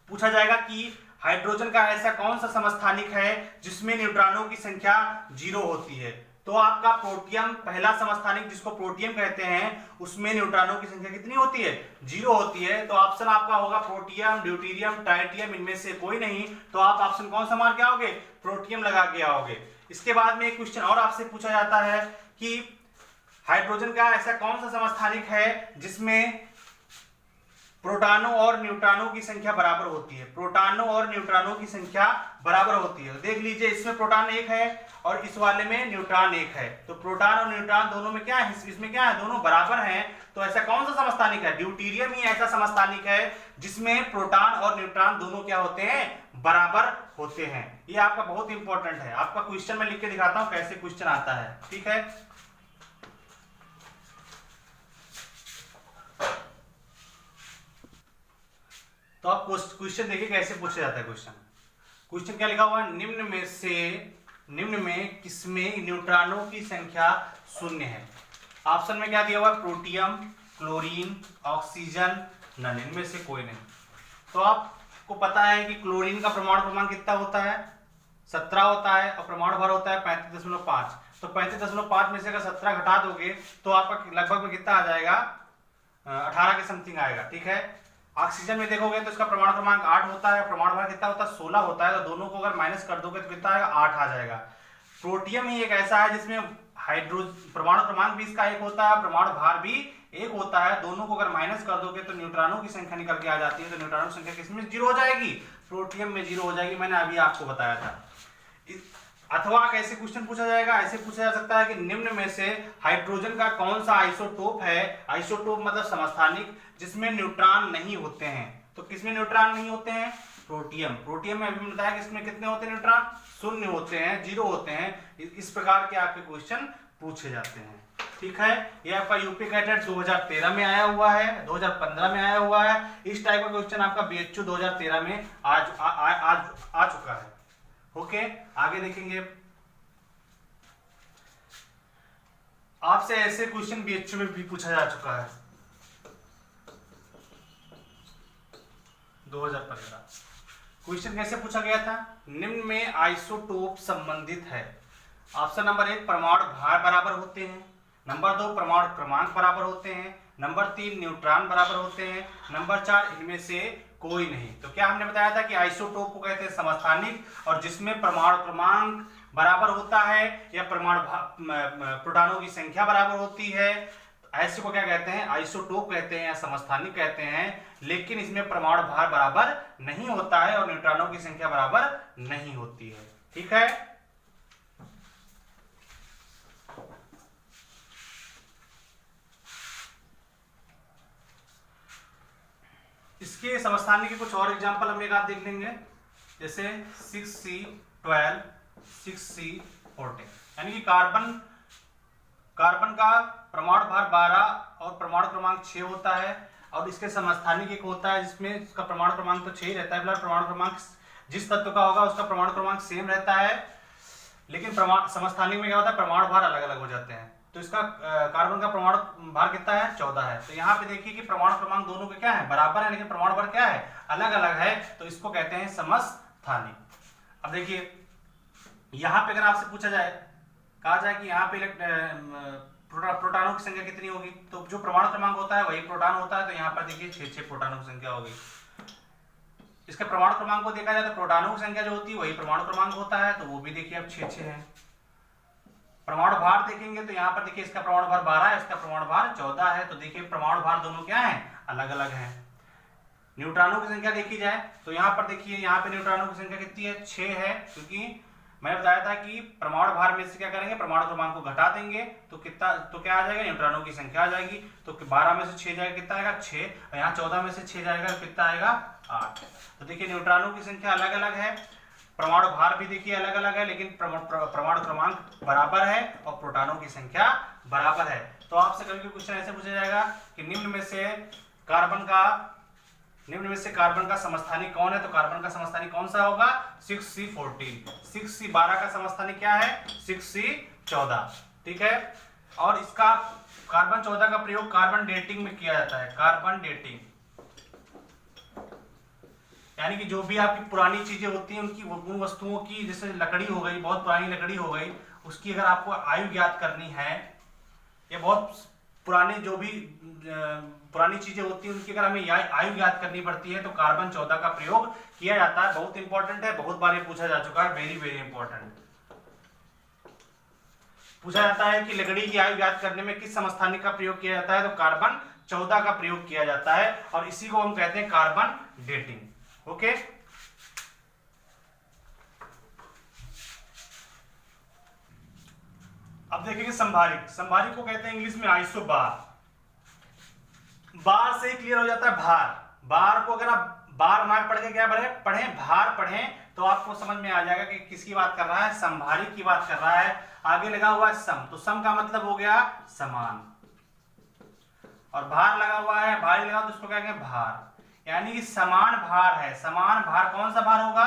S1: पूछा जाएगा कि हाइड्रोजन का ऐसा कौन सा समस्थानिक है जिसमें न्यूट्रॉनों की संख्या 0 होती है। तो आपका प्रोटियम पहला समस्थानिक जिसको प्रोटियम कहते हैं उसमें न्यूट्रॉनों की संख्या कितनी होती है? 0 होती है। तो ऑप्शन आपका होगा प्रोटियम, ड्यूटेरियम, ट्राइटियम, इनमें से कोई नहीं। तो आप ऑप्शन कौन सा मार के आओगे? प्रोटियम लगा के आओगे। इसके बाद में एक क्वेश्चन और आपसे पूछा जाता है कि हाइड्रोजन का ऐसा कौन सा समस्थानिक है जिसमें प्रोटॉनों और न्यूट्रॉनों की संख्या बराबर होती है? प्रोटॉनों और न्यूट्रॉनों की संख्या बराबर होती है। देख लीजिए, इसमें प्रोटॉन 1 है और इस वाले में न्यूट्रॉन 1 है। तो प्रोटॉन और न्यूट्रॉन दोनों में क्या है? इसमें क्या है? दोनों बराबर हैं। तो ऐसा कौन सा समस्थानिक है? ड्यूटेरियम ही ऐसा समस्थानिक है जिसमें प्रोटॉन और न्यूट्रॉन दोनों क्या होते हैं? बराबर होते हैं। ये आपका बहुत इंपॉर्टेंट है। आपका क्वेश्चन में लिख के दिखाता हूं कैसे क्वेश्चन आता है, ठीक है। तो आप क्वेश्चन देखिए कैसे पूछा जाता है। क्वेश्चन क्या लिखा हुआ है? निम्न में किसमें न्यूट्रॉनों की संख्या 0 है? ऑप्शन में क्या दिया हुआ है? प्रोटियम, क्लोरीन, ऑक्सीजन, नन, इनमें से कोई नहीं। तो आपको पता है कि क्लोरीन का परमाणु क्रमांक कितना होता है? 17 होता है और परमाणु भार होता है 35.5। तो 35.5 में से अगर 17 घटा दोगे तो आपका लगभग में कितना आ जाएगा? 18 के समथिंग आएगा, ठीक है। ऑक्सीजन में देखोगे तो इसका परमाणु क्रमांक 8 होता है, परमाणु भार कितना होता है? 16 होता है। तो दोनों को अगर माइनस कर दोगे तो कितना आएगा? 8 आ जाएगा। प्रोटियम ही एक ऐसा है जिसमें परमाणु क्रमांक भी इसका 1 होता है, परमाणु भार भी 1 होता है। दोनों को अगर माइनस कर दोगे तो न्यूट्रॉनों की संख्या निकल के आ जाती है। तो न्यूट्रॉनों की संख्या किसमें 0 हो जाएगी? प्रोटियम में 0 हो जाएगी। मैंने अभी आपको बताया था। अथवा कैसे क्वेश्चन पूछा जाएगा? ऐसे पूछा जा सकता है कि निम्न में से हाइड्रोजन का कौन सा आइसोटोप है? आइसोटोप मतलब समस्थानिक जिसमें न्यूट्रॉन नहीं होते हैं। तो किसमें न्यूट्रॉन नहीं होते हैं? प्रोटियम। प्रोटियम में अभी बताया कि इसमें कितने होते हैं न्यूट्रॉन? 0 होते हैं, 0 होते हैं। इस प्रकार के आपके क्वेश्चन पूछे जाते हैं, ठीक है। ये आपका यूपी कैडेट 2013 में आया हुआ है, 2015 में आया हुआ है। इस टाइप का क्वेश्चन आपका बीएचयू 2013 में आ चुका है। ओके, आगे देखेंगे। आपसे ऐसे क्वेश्चन बीएचयू में भी पूछा जा चुका है 2015। क्वेश्चन कैसे पूछा गया था? निम्न में आइसोटोप संबंधित है। ऑप्शन नंबर 1 परमाणु भार बराबर होते हैं, नंबर 2 परमाणु क्रमांक बराबर होते हैं, नंबर 3 न्यूट्रॉन बराबर होते हैं, नंबर 4 इनमें से कोई नहीं। तो क्या हमने बताया था कि आइसोटोप को कहते हैं समस्थानिक, और जिसमें परमाणु क्रमांक बराबर होता है या परमाणु प्रोटॉनों की संख्या बराबर होती है, ऐसे को क्या कहते हैं? आइसोटोप कहते हैं या समस्थानिक कहते हैं। लेकिन इसमें परमाणु भार बराबर नहीं होता है और न्यूट्रॉनों की संख्या बराबर नहीं होती है, ठीक है। इसके समस्थानिक के कुछ और एग्जांपल हम एक आध देख लेंगे, जैसे 6C12, 6C14, यानी कि कार्बन का परमाणु भार 12 और परमाणु क्रमांक 6 होता है, और इसके समस्थानिक एक होता है जिसमें इसका परमाणु क्रमांक तो 6 ही रहता है, परमाणु क्रमांक जिस तत्व का होगा उसका परमाणु क्रमांक सेम रहता है, लेकिन समस्थानिक में क्या होता है? परमाणु भार अलग अलग हो जाते हैं। तो इसका कार्बन का परमाणु भार कितना है? 14 है। तो यहाँ पे देखिए कि परमाणु क्रमांक दोनों के क्या है? बराबर है, लेकिन परमाणु भार क्या है? अलग अलग है। तो इसको कहते हैं समस्थानिक। अब देखिए, यहाँ पे अगर आपसे पूछा जाए, कहा जाए कि यहाँ पे प्रोटॉनों की संख्या कितनी होगी, तो जो परमाणु क्रमांक होता है वही प्रोटॉन होता है। तो यहाँ पर देखिए 6 प्रोटॉनों की संख्या होगी। इसके परमाणु क्रमांक को देखा जाए तो प्रोटॉनों की संख्या जो होती है वही परमाणु क्रमांक होता है, तो वो भी देखिए अब 6 है। परमाणु भार देखेंगे तो यहाँ पर देखिए इसका परमाणु भार 12 है, इसका परमाणु भार 14 है। तो देखिए परमाणु भार दोनों क्या है? अलग अलग है। न्यूट्रॉनों की संख्या देखी जाए तो यहाँ पर देखिए, यहाँ पे न्यूट्रॉनों की संख्या कितनी है? 6 है, क्योंकि मैंने बताया था कि परमाणु भार में से क्या करेंगे? परमाणु क्रमांक को घटा देंगे तो कितना, तो क्या आ जाएगा? न्यूट्रॉनों की संख्या आ जाएगी। तो 12 में से 6 जाएगा, कितना आएगा? 6। और यहाँ 14 में से 6 जाएगा, कितना आएगा? 8। तो देखिए न्यूट्रॉनों की संख्या अलग अलग है, परमाणु भार भी देखिए अलग अलग है, लेकिन परमाणु क्रमांक बराबर है और प्रोटॉनों की संख्या बराबर है। तो आपसे कभी क्वेश्चन ऐसे पूछा जाएगा कि निम्न में से कार्बन का समस्थानिक कौन है? तो कार्बन का समस्थानिक कौन सा होगा? 6C14। 6C12 का समस्थानिक क्या है? 6C14, ठीक है। और इसका कार्बन 14 का प्रयोग कार्बन डेटिंग में किया जाता है। कार्बन डेटिंग यानी कि जो भी आपकी पुरानी चीजें होती हैं उनकी, उन वस्तुओं की, जैसे लकड़ी हो गई, बहुत पुरानी लकड़ी हो गई, उसकी अगर आपको आयु ज्ञात करनी है, ये बहुत पुरानी जो भी पुरानी चीजें होती हैं उनकी अगर हमें आयु ज्ञात करनी पड़ती है तो कार्बन 14 का प्रयोग किया जाता है। बहुत इंपॉर्टेंट है, बहुत बार ये पूछा जा चुका है, वेरी वेरी इंपॉर्टेंट। पूछा जाता है कि लकड़ी की आयु ज्ञात करने में किस समस्थानिक का प्रयोग किया जाता है, तो कार्बन 14 का प्रयोग किया जाता है और इसी को हम कहते हैं कार्बन डेटिंग। ओके, अब देखेंगे संभारिक। संभारिक को कहते हैं इंग्लिश में आइसोबार। बार से ही क्लियर हो जाता है भार। बार को अगर आप बार ना पढ़ के क्या पढ़ें, भार पढ़ें तो आपको समझ में आ जाएगा कि किसकी बात कर रहा है, संभारिक की बात कर रहा है। आगे लगा हुआ है सम, तो सम का मतलब हो गया समान, और भार लगा हुआ है, भारी लगा तो उसको क्या कहेंगे भार, यानी कि समान भार है। समान भार कौन सा भार होगा,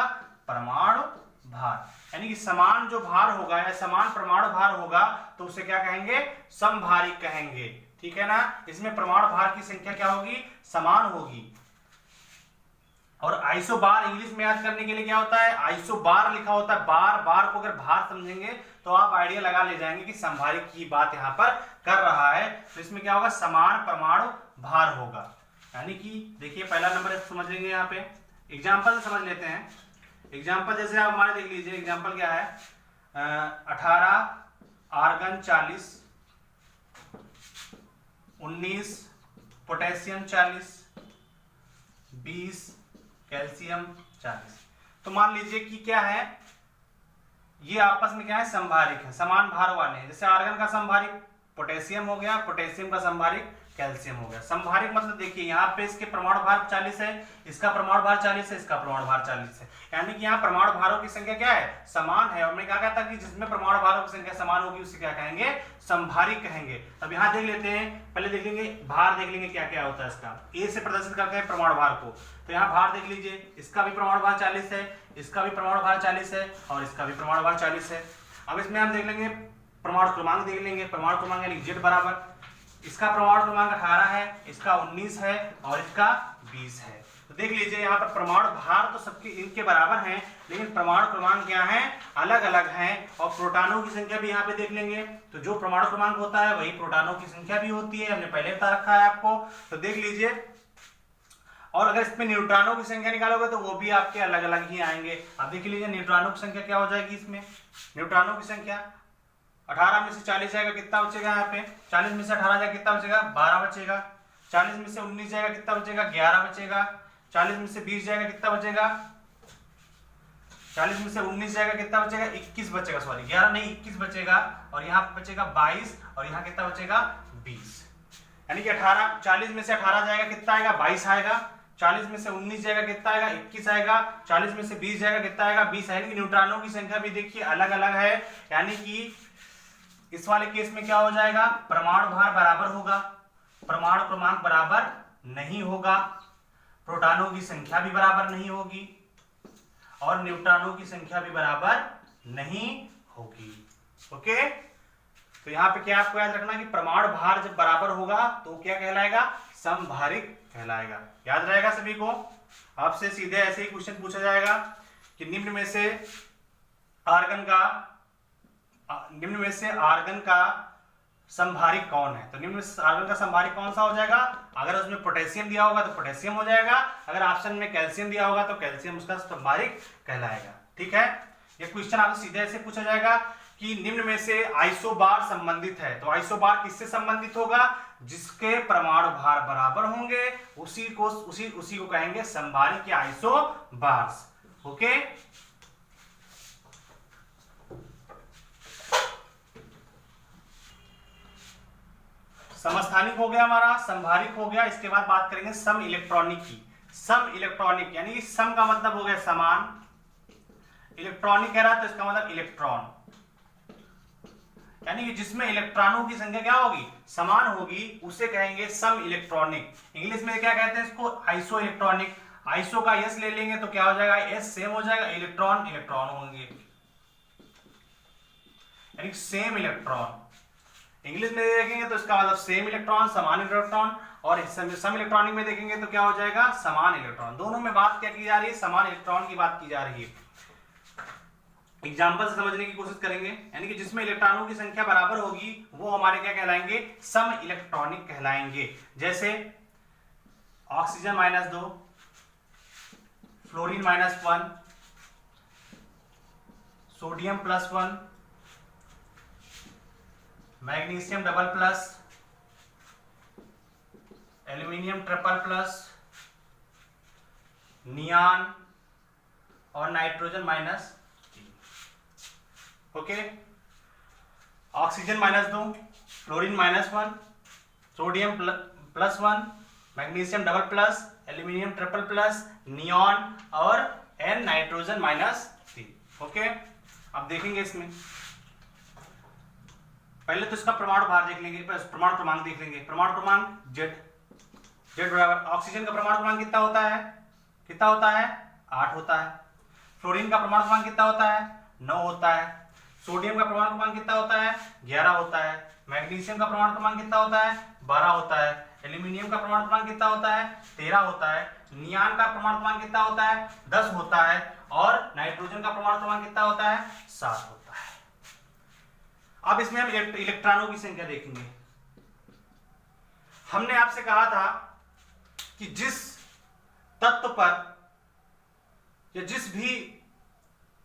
S1: परमाणु भार, यानी कि समान जो भार होगा या समान परमाणु भार होगा तो उसे क्या कहेंगे, समभारिक कहेंगे। ठीक है ना, इसमें परमाणु भार की संख्या क्या होगी, समान होगी। और आइसोबार इंग्लिश में याद करने के लिए क्या होता है, आइसोबार लिखा होता है, बार, बार को अगर भार समझेंगे तो आप आइडिया लगा ले जाएंगे कि संभारिक की बात यहां पर कर रहा है। तो इसमें क्या होगा, समान परमाणु भार होगा। यानी कि देखिए पहला नंबर समझ लेंगे, यहाँ पे एग्जाम्पल समझ लेते हैं। एग्जाम्पल जैसे आप हमारे देख लीजिए, एग्जाम्पल क्या है, 18 आर्गन 40, 19 पोटेशियम 40, 20 कैल्शियम 40। तो मान लीजिए कि क्या है, ये आपस में क्या है, संभारिक है, समान भार वाले हैं। जैसे आर्गन का संभारिक पोटेशियम हो गया, पोटेशियम का संभारिक कैल्शियम हो गया। संभारिक मतलब देखिए यहाँ पे इसके परमाणु भार 40 है, इसका परमाणु भार 40 है, इसका परमाणु भार 40 है, यानी कि यहाँ परमाणु भारों की संख्या क्या है, समान है। और मैं क्या कहता कि जिसमें परमाणु भारों की संख्या समान होगी उसे क्या कहेंगे, संभारिक कहेंगे। अब यहाँ देख लेते हैं, पहले देख लेंगे भार, देख लेंगे क्या क्या होता है इसका। ए से प्रदर्शित करते हैं परमाणु भार को, तो यहाँ भार देख लीजिए, इसका भी परमाणु भार 40 है, इसका भी परमाणु भार 40 है और इसका भी परमाणु भार 40 है। अब इसमें हम देख लेंगे परमाणु क्रमांक, देख लेंगे परमाणु क्रमांक यानी Z बराबर, इसका परमाणु क्रमांक 18 है, इसका 19 है और इसका 20 है। तो देख लीजिए यहाँ पर परमाणु भार तो सबके इनके बराबर हैं, लेकिन परमाणु क्रमांक क्या है, अलग अलग हैं। और प्रोटॉनों की संख्या भी यहाँ पे देख लेंगे, तो जो परमाणु क्रमांक होता है वही प्रोटॉनों की संख्या भी होती है, हमने पहले बता रखा है आपको। तो देख लीजिए, और अगर इसमें न्यूट्रॉनों की संख्या निकालोगे तो वो भी आपके अलग अलग ही आएंगे। अब देख लीजिए न्यूट्रॉनों की संख्या क्या हो जाएगी, इसमें न्यूट्रॉनों की संख्या 18 में से 40 जाएगा, कितना बचेगा, यहाँ पे 40 में से 18 जाएगा, कितना बचेगा, 12 बचेगा। 40 में से 19 जाएगा, कितना बचेगा, 11 बचेगा। 40 में से 20 जाएगा, कितना बचेगा, 40 में से 19 जाएगा, कितना बचेगा, 21 बचेगा, सॉरी 11 नहीं 21 बचेगा। और यहाँ पे बचेगा 22 और यहाँ कितना बचेगा, 20। यानी कि 18, 40 में से 18 जाएगा, कितना आएगा, 22 आएगा। 40 में से 19 जाएगा, कितना आएगा, 21 आएगा। 40 में से 20 जाएगा, कितना आएगा, 20 आएगा। न्यूट्रॉनों की संख्या भी देखिए अलग अलग है, यानी कि इस वाले केस में क्या हो जाएगा, परमाणु भार बराबर होगा, परमाणु क्रमांक बराबर नहीं होगा, प्रोटॉनों की संख्या भी बराबर नहीं होगी और न्यूट्रॉनों की संख्या भी बराबर नहीं होगी। ओके, तो यहाँ पे क्या आपको याद रखना कि परमाणु भार जब बराबर होगा तो क्या कहलाएगा, समभारिक कहलाएगा। याद रहेगा सभी को। आपसे सीधे ऐसे ही क्वेश्चन पूछा जाएगा कि निम्न में से आर्गन का संभारिक कौन है। तो निम्न में से आर्गन का संभारिक कौन सा हो जाएगा, अगर उसमें पोटेशियम दिया होगा तो पोटेशियम हो जाएगा, अगर ऑप्शन में कैल्शियम दिया होगा तो कैल्शियम उसका संभारिक कहलाएगा। ठीक है, ये क्वेश्चन आपसे सीधे ऐसे पूछा जाएगा कि निम्न में से आइसोबार संबंधित है, तो आइसोबार किससे संबंधित होगा, जिसके परमाणु भार बराबर होंगे उसी को कहेंगे संभारिक या आइसोबार्स। ओके, समस्थानिक हो गया हमारा, संभारिक हो गया। इसके बाद बात करेंगे सम इलेक्ट्रॉनिक की। सम इलेक्ट्रॉनिक यानी कि सम का मतलब हो गया समान, इलेक्ट्रॉनिक कह रहा है तो इसका मतलब इलेक्ट्रॉन, यानी कि जिसमें इलेक्ट्रॉनों की संख्या क्या होगी, समान होगी, उसे कहेंगे सम इलेक्ट्रॉनिक। इंग्लिश में क्या कहते हैं इसको, आइसो इलेक्ट्रॉनिक। आइसो का एस ले लेंगे तो क्या हो जाएगा, एस सेम हो जाएगा, इलेक्ट्रॉन इलेक्ट्रॉन होंगे, यानी सेम इलेक्ट्रॉन। इंग्लिश में देखेंगे तो इसका मतलब सेम इलेक्ट्रॉन, समान इलेक्ट्रॉन, और सम इलेक्ट्रॉनिक में देखेंगे तो क्या हो जाएगा, समान इलेक्ट्रॉन। दोनों में बात क्या की जा रही है, समान इलेक्ट्रॉन की बात की जा रही है। एग्जाम्पल से समझने की कोशिश करेंगे, यानी कि जिसमें इलेक्ट्रॉनों की संख्या बराबर होगी वो हमारे क्या कहलाएंगे, सम इलेक्ट्रॉनिक कहलाएंगे। जैसे oxygen -2, fluorine -1, sodium +1, magnesium double+, aluminium triple+, neon और nitrogen -3। Okay, oxygen -2, fluorine -1, sodium +1, magnesium double+, aluminium triple+, neon और एन नाइट्रोजन -3। ओके, अब देखेंगे इसमें पहले तो इसका परमाणु भार देख लेंगे, परमाणु क्रमांक देख लेंगे। परमाणु क्रमांक Z बराबर ऑक्सीजन का परमाणु क्रमांक कितना होता है, 8 होता है। फ्लोरीन का परमाणु क्रमांक कितना होता है, 9 होता है। सोडियम का परमाणु क्रमांक कितना होता है, 11 होता है। मैग्नीशियम का परमाणु क्रमांक कितना होता है, 12 होता है। एल्यूमिनियम का परमाणु क्रमांक कितना होता है, 13 होता है। नियान का परमाणु क्रमांक कितना होता है, 10 होता है। और नाइट्रोजन का परमाणु क्रमांक कितना होता है, 7 होता है। अब इसमें हम इलेक्ट्रॉनों की संख्या देखेंगे। हमने आपसे कहा था कि जिस तत्व पर या जिस भी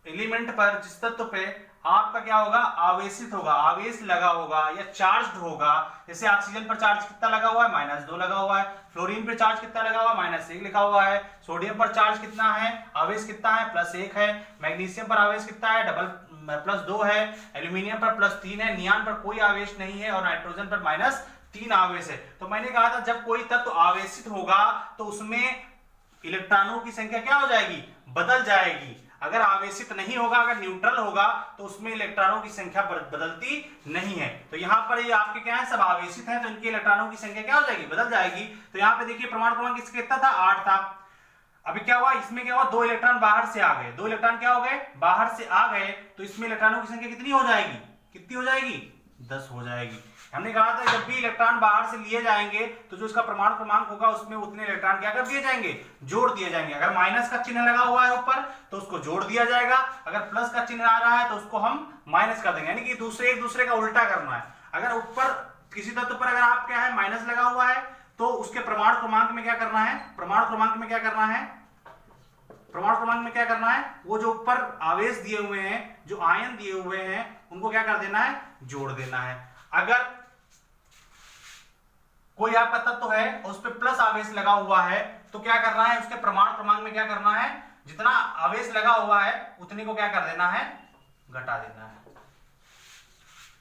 S1: एलिमेंट पर, जिस तत्व पे आपका क्या होगा, आवेशित होगा, आवेश लगा होगा या चार्ज्ड होगा। जैसे ऑक्सीजन पर चार्ज कितना लगा हुआ है, -2 लगा हुआ है। फ्लोरीन पर चार्ज कितना लगा हुआ है, -1 लिखा हुआ है। सोडियम पर चार्ज कितना है, आवेश कितना है, +1 है। मैग्नीशियम पर आवेश कितना है, +2 है। एल्यूमिनियम पर +3 है। नियान पर कोई आवेश नहीं है और नाइट्रोजन पर -3 आवेश है। तो मैंने कहा था जब कोई तत्व आवेशित होगा तो उसमें इलेक्ट्रॉनों की संख्या क्या हो जाएगी, बदल जाएगी। अगर आवेशित नहीं होगा, अगर न्यूट्रल होगा तो उसमें इलेक्ट्रॉनों की संख्या बदलती नहीं है। तो यहाँ पर ये आपके क्या है, सब आवेशित हैं, तो इनके इलेक्ट्रॉनों की संख्या क्या हो जाएगी, बदल जाएगी। तो यहाँ पे देखिए परमाणु क्रमांक किसका कितना था, 8 था। अभी क्या हुआ, इसमें क्या हुआ, 2 इलेक्ट्रॉन बाहर से आ गए। 2 इलेक्ट्रॉन क्या हो गए, बाहर से आ गए। तो इसमें इलेक्ट्रॉनों की संख्या कितनी हो जाएगी, कितनी हो जाएगी, 10 हो जाएगी। हमने कहा था जब भी इलेक्ट्रॉन बाहर से लिए जाएंगे तो जो इसका परमाणु क्रमांक होगा उसमें उतने इलेक्ट्रॉन क्या कर दिए जाएंगे, जोड़ दिए जाएंगे। अगर माइनस का चिन्ह लगा हुआ है ऊपर तो उसको जोड़ दिया जाएगा, अगर प्लस का चिन्ह आ रहा है तो उसको हम माइनस कर देंगे, यानी कि एक दूसरे का उल्टा करना है। अगर ऊपर किसी तत्व पर अगर आप क्या है माइनस लगा हुआ है तो उसके परमाणु क्रमांक में क्या करना है, परमाणु क्रमांक में क्या करना है, परमाणु क्रमांक में क्या करना है, वो जो ऊपर आवेश दिए हुए हैं, जो आयन दिए हुए हैं, उनको क्या कर देना है, जोड़ देना है। अगर कोई आपका तत्व है और उस पर प्लस आवेश लगा हुआ है तो क्या करना है, उसके परमाणु क्रमांक में क्या करना है, जितना आवेश लगा हुआ है उतने को क्या कर देना है, घटा देना है।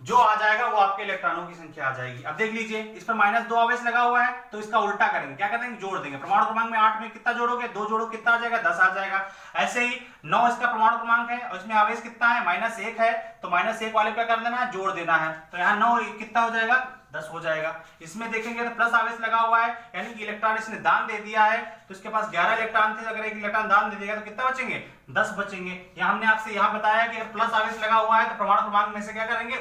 S1: जो आ जाएगा वो आपके इलेक्ट्रॉनों की संख्या आ जाएगी। अब देख लीजिए इस पर -2 आवेश लगा हुआ है तो इसका उल्टा करेंगे, क्या करेंगे, जोड़ देंगे। परमाणु क्रमांक में 8 में कितना जोड़ोगे, 2 जोड़ो, कितना आ जाएगा, 10 आ जाएगा। ऐसे ही 9 इसका परमाणु क्रमांक है और इसमें आवेश कितना है, -1 है, तो -1 वाले क्या कर देना है, जोड़ देना है। तो यहाँ 9 कितना हो जाएगा, 10 हो जाएगा। इसमें देखेंगे तो प्लस आवेश लगा हुआ है, यानी कि इलेक्ट्रॉन इसने दान दे दिया है, तो इसके पास 11 इलेक्ट्रॉन थे। अगर एक इलेक्ट्रॉन दान दे देगा तो कितना बचेंगे, 10 बचेंगे। यहाँ हमने आपसे यहाँ बताया कि प्लस आवेश लगा हुआ है तो परमाणु क्रमांक में से क्या करेंगे,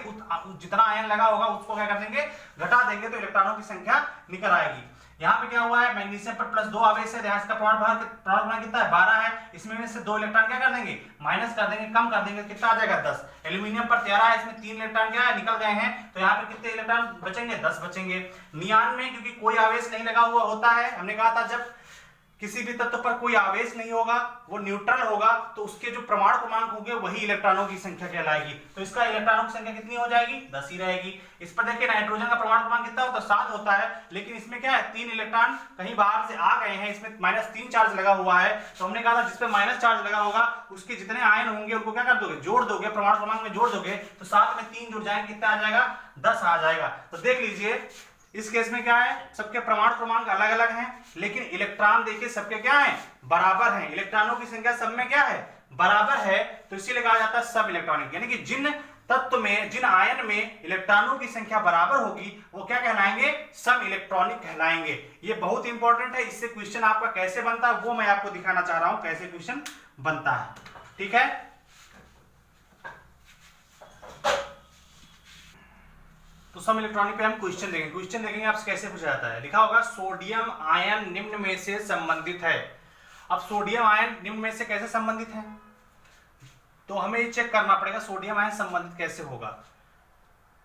S1: जितना आयन लगा होगा उसको क्या कर देंगे, घटा देंगे, तो इलेक्ट्रॉनों की संख्या निकल आएगी। यहाँ पे क्या हुआ है, मैग्नीशियम पर +2 आवेश है, इसका परमाणु क्रमांक कितना है, 12 है। इसमें से 2 इलेक्ट्रॉन क्या कर देंगे, माइनस कर देंगे, कम कर देंगे, कितना आ जाएगा, 10। एल्यूमिनियम पर 13 है, इसमें 3 इलेक्ट्रॉन क्या है, निकल गए हैं, तो यहाँ पे कितने इलेक्ट्रॉन बचेंगे, 10 बचेंगे। नियान में क्योंकि कोई आवेश नहीं लगा हुआ होता है, हमने कहा था जब किसी भी तत्व पर कोई आवेश नहीं होगा, वो न्यूट्रल होगा, तो उसके जो परमाणु क्रमांक होंगे वही इलेक्ट्रॉनों की संख्या कहलाएगी। तो इसका इलेक्ट्रॉनों की संख्या कितनी हो जाएगी, 10 ही रहेगी। इस पर देखिए नाइट्रोजन का परमाणु क्रमांक कितना होता है, 7 होता है, लेकिन इसमें क्या है, 3 इलेक्ट्रॉन कहीं बाहर से आ गए हैं, इसमें -3 चार्ज लगा हुआ है। तो हमने कहा था जिस पे माइनस चार्ज लगा होगा उसके जितने आयन होंगे उनको क्या कर दोगे, जोड़ दोगे, परमाणु क्रमांक में जोड़ दोगे, तो 7 में 3 जुड़ जाएंगे, कितना आ जाएगा, 10 आ जाएगा। तो देख लीजिए इस केस में क्या है, सबके परमाणु क्रमांक अलग अलग हैं, लेकिन इलेक्ट्रॉन देखिए सबके क्या है, बराबर हैं। इलेक्ट्रॉनों की संख्या सब में क्या है, बराबर है, तो इसीलिए कहा जाता है सब इलेक्ट्रॉनिक, यानी कि जिन तत्व में, जिन आयन में इलेक्ट्रॉनों की संख्या बराबर होगी वो क्या कहलाएंगे, सब इलेक्ट्रॉनिक कहलाएंगे। ये बहुत इंपॉर्टेंट है, इससे क्वेश्चन आपका कैसे बनता है वो मैं आपको दिखाना चाह रहा हूं, कैसे क्वेश्चन बनता है, ठीक है। तो सम इलेक्ट्रॉनिक पे हम क्वेश्चन देखेंगे, क्वेश्चन देखेंगे आपसे कैसे पूछा जाता है। लिखा होगा सोडियम आयन निम्न में से संबंधित है। अब सोडियम आयन निम्न में से कैसे संबंधित है, तो हमें ये चेक करना पड़ेगा सोडियम आयन संबंधित कैसे होगा।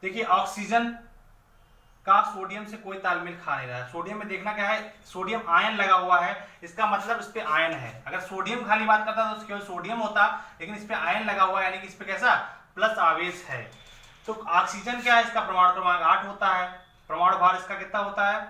S1: देखिए ऑक्सीजन का सोडियम से कोई तालमेल खा नहीं रहा है। सोडियम में देखना क्या है, सोडियम आयन लगा हुआ है, इसका मतलब इस पे आयन है। अगर सोडियम खाली बात करता तो केवल सोडियम होता, लेकिन इस पे आयन लगा हुआ है, यानी कि इस पे कैसा प्लस आवेश है। तो ऑक्सीजन क्या है, इसका परमाणु क्रमांक 8 होता है, परमाणु भार इसका कितना होता है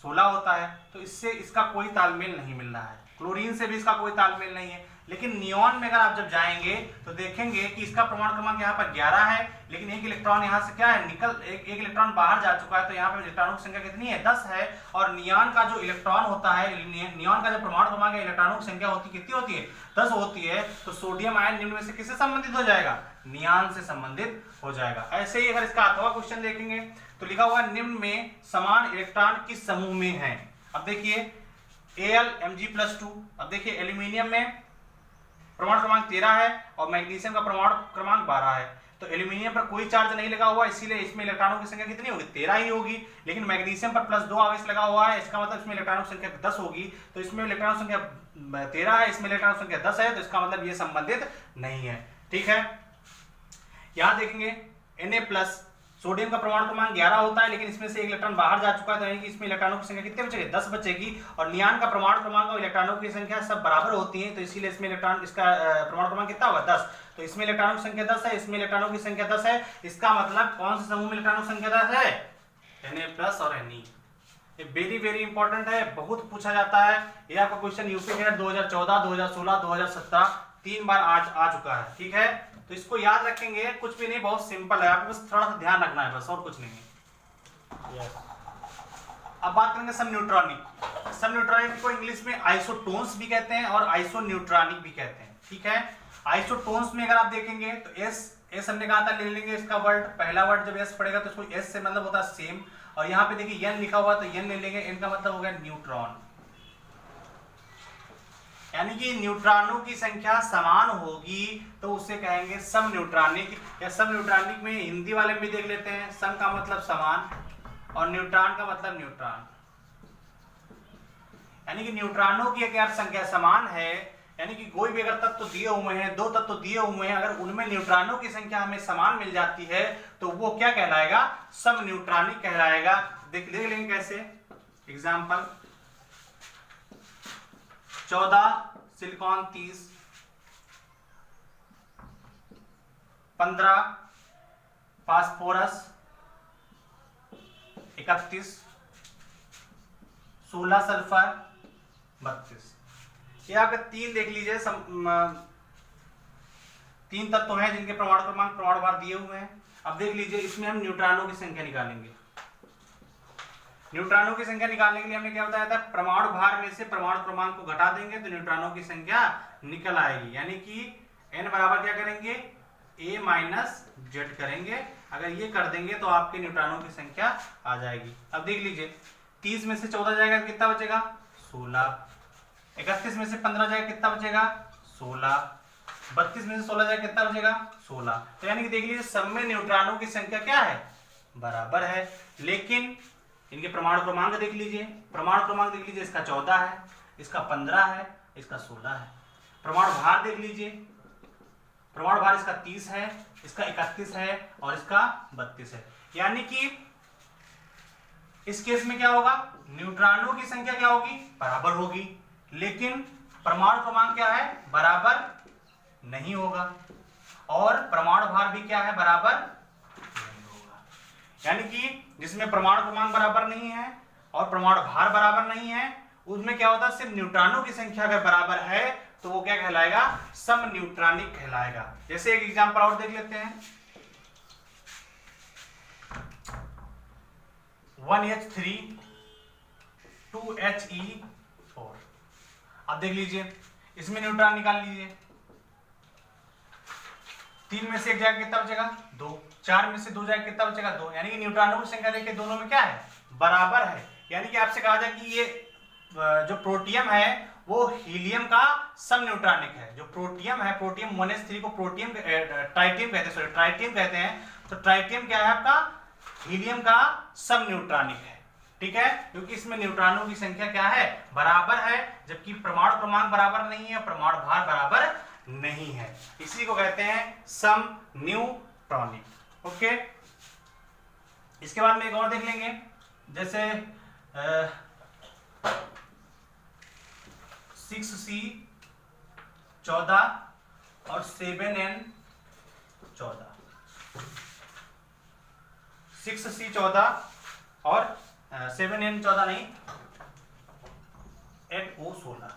S1: 16 होता है, तो इससे इसका कोई तालमेल नहीं मिल रहा है। क्लोरीन से भी इसका कोई तालमेल नहीं है। लेकिन नियॉन में अगर आप जब जाएंगे तो देखेंगे कि इसका परमाणु क्रमांक यहाँ पर 11 है, लेकिन एक इलेक्ट्रॉन यहाँ से क्या है एक इलेक्ट्रॉन बाहर जा चुका है, तो यहाँ पर इलेक्ट्रॉनों की संख्या कितनी है 10 है। और नियॉन का जो इलेक्ट्रॉन होता है, नियॉन का जो परमाणु क्रमांक है, इलेक्ट्रॉनों की संख्या होती कितनी होती है 10 होती है। तो सोडियम आयन निम्न में से किससे संबंधित हो जाएगा, नियॉन से संबंधित हो जाएगा। ऐसे ही अगर इसका अथवा क्वेश्चन देखेंगे तो लिखा हुआ निम्न में समान इलेक्ट्रॉन किस समूह में है। अब देखिए Al Mg+2। अब देखिए एल्यूमिनियम में परमाणु क्रमांक 13 है और मैग्नीशियम का परमाणु क्रमांक 12 है। तो एल्यूमिनियम पर कोई चार्ज नहीं लगा हुआ, इसीलिए इसमें इलेक्ट्रॉनों की संख्या कितनी होगी 13 ही होगी। लेकिन मैग्नीशियम पर +2 आवेश लगा हुआ है, इसका मतलब इसमें इलेक्ट्रॉनों की संख्या 10 होगी। तो इसमें इलेक्ट्रॉनों की संख्या 13 है, इसमें इलेक्ट्रॉनों की संख्या 10 है, तो इसका मतलब ये संबंधित नहीं है। ठीक है, यहां देखेंगे Na+, सोडियम का परमाणु क्रमांक 11 होता है, लेकिन इसमें से एक इलेक्ट्रॉन बाहर जा चुका है, तो यानी कि इसमें इलेक्ट्रॉनों की संख्या कितनी बचेगी 10 बचेगी। और नियॉन का परमाणु क्रमांक और इलेक्ट्रॉनों की संख्या सब बराबर होती है, तो इसीलिए इसमें इलेक्ट्रॉन इसका परमाणु क्रमांक कितना होगा 10। तो इसमें इलेक्ट्रॉनों की संख्या 10 है, इसमें इलेक्ट्रॉनों की संख्या 10 है। इसका मतलब कौन से समूह में इलेक्ट्रॉनों की संख्या 10 है, Na+ और Ne। ये वेरी वेरी इंपॉर्टेंट है, बहुत पूछा जाता है। ये आपका क्वेश्चन यूपी में 2014, 2016, 2017 3 बार आ चुका है। ठीक है, तो इसको याद रखेंगे, कुछ भी नहीं, बहुत सिंपल है, आपको बस थोड़ा सा ध्यान रखना है, बस और कुछ नहीं है। अब बात करेंगे सब न्यूट्रॉनिक। सब न्यूट्रॉनिक को इंग्लिश में आइसोटोन्स भी कहते हैं और आइसोन्यूट्रॉनिक भी कहते हैं। ठीक है, आइसोटोन्स में अगर आप देखेंगे तो एस हमने कहा था ले लेंगे इसका वर्ड, पहला वर्ड जब एस पड़ेगा तो इसको एस से मतलब होता है सेम। और यहाँ पे देखिए एन लिखा हुआ तो एन ले लेंगे, एन का मतलब हो गया न्यूट्रॉन, यानी कि न्यूट्रॉनों की संख्या समान होगी तो उसे कहेंगे सम न्यूट्रॉनिक। या सम न्यूट्रॉनिक में हिंदी वाले में भी देख लेते हैं, सम का मतलब समान और न्यूट्रॉन का मतलब न्यूट्रॉन, यानी कि न्यूट्रॉनों की अगर संख्या समान है, यानी कि कोई भी अगर तत्व दिए हुए हैं, दो तत्व दिए हुए हैं, अगर उनमें न्यूट्रॉनों की संख्या हमें समान मिल जाती है तो वो क्या कहलाएगा, सम न्यूट्रॉनिक कहलाएगा। देख लेंगे कैसे, एग्जाम्पल 14 सिलिकॉन 30, 15 फास्फोरस 31, 16 सल्फर 32। ये आपके 3 देख लीजिए, 3 तत्व हैं जिनके परमाणु क्रमांक परमाणु भार दिए हुए हैं। अब देख लीजिए इसमें हम न्यूट्रॉनों की संख्या निकालेंगे। न्यूट्रॉनों की संख्या निकालने के लिए हमने क्या बताया था, परमाणु भार में से परमाणु क्रमांक को घटा देंगे तो न्यूट्रॉनों की संख्या निकल आएगी। यानी कि n बराबर क्या करेंगे a - z करेंगे। अगर ये कर देंगे तो आपके न्यूट्रॉनों की संख्या आ जाएगी। अब देख लीजिए 30 में से 14 जाएगा कितना बचेगा 16, 31 में से 15 जाएगा कितना बचेगा 16, 32 में से 16 जाएगा कितना बचेगा 16। तो यानी कि देख लीजिए सब में न्यूट्रॉनों की संख्या क्या है बराबर है, लेकिन इनके परमाणु क्रमांक देख लीजिए, परमाणु क्रमांक देख लीजिए, इसका 14 है, इसका 15 है, इसका 16 है। परमाणु भार देख लीजिए, परमाणु भार इसका 30 है, इसका 31 है और इसका 32 है। यानी कि इस केस में क्या होगा, न्यूट्रॉनों की संख्या क्या होगी बराबर होगी, लेकिन परमाणु क्रमांक क्या है बराबर नहीं होगा और परमाणु भार भी क्या है बराबर नहीं होगा। यानी कि जिसमें परमाणु क्रमांक बराबर नहीं है और परमाणु भार बराबर नहीं है, उसमें क्या होता है सिर्फ न्यूट्रॉनों की संख्या अगर बराबर है तो वो क्या कहलाएगा, सम न्यूट्रॉनिक कहलाएगा। जैसे एक एग्जांपल और देख लेते हैं, 1H3 2He4। अब देख लीजिए इसमें न्यूट्रॉन निकाल लीजिए, 3 में से 1 जाएगा कितना बचेगा 2, 4 में से 2 जाएगा कितना बचेगा 2। यानी कि न्यूट्रॉनों की संख्या देखिए दोनों में क्या है बराबर है। यानी कि आपसे कहा जाए कि ये जो प्रोटियम है वो हीलियम का सम न्यूट्रॉनिक है। जो प्रोटियम है, प्रोटियम 1H3 को प्रोटियम ट्राइटियम कहते हैं, सॉरी ट्राइटियम कहते हैं। तो ट्राइटियम क्या है आपका हीलियम का सम न्यूट्रॉनिक है। ठीक है, क्योंकि इसमें न्यूट्रॉनों की संख्या क्या है बराबर है, जबकि परमाणु क्रमांक बराबर नहीं है, परमाणु भार बराबर नहीं है, इसी को कहते हैं सम न्यूट्रॉनिक। ओके, इसके बाद में एक और देख लेंगे, जैसे 6C14 और 7N14। 6C14 और 7N14 नहीं, 8O16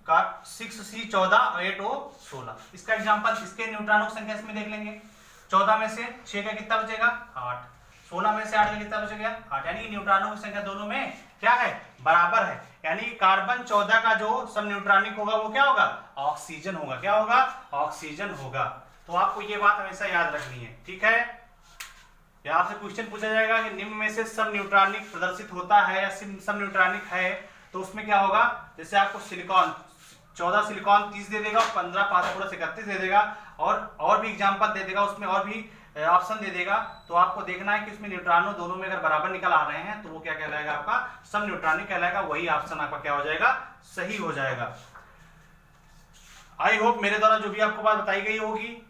S1: का 6C14 और 8O16। इसका एग्जांपल, इसके न्यूट्रॉनों की संख्या इसमें देख लेंगे। 14 में से 6 का कितना बचेगा? 8। 16 में से 8 का कितना बचेगा? 8। यानी न्यूट्रॉनों की संख्या दोनों में क्या है? बराबर है। यानी कार्बन 14 का जो सब न्यूट्रॉनिक होगा वो क्या होगा? ऑक्सीजन होगा। क्या होगा? ऑक्सीजन होगा। तो आपको ये बात हमेशा याद रखनी है, ठीक है। या आपसे क्वेश्चन पूछा जाएगा कि निम्न में से सब न्यूट्रॉनिक प्रदर्शित होता है या सब न्यूट्रॉनिक है, तो उसमें क्या होगा? जैसे आपको सिलिकॉन 14 सिलिकॉन 30 दे देगा, 15 फास्फोरस 31 दे देगा, और भी एग्जांपल दे देगा, उसमें और भी ऑप्शन दे देगा। तो आपको देखना है कि उसमें न्यूट्रॉनों दोनों में अगर बराबर निकल आ रहे हैं तो वो क्या कहलाएगा? आपका सब न्यूट्रॉनिक कहलाएगा। वही ऑप्शन आपका क्या हो जाएगा? सही हो जाएगा। आई होप मेरे द्वारा जो भी आपको बात बताई गई होगी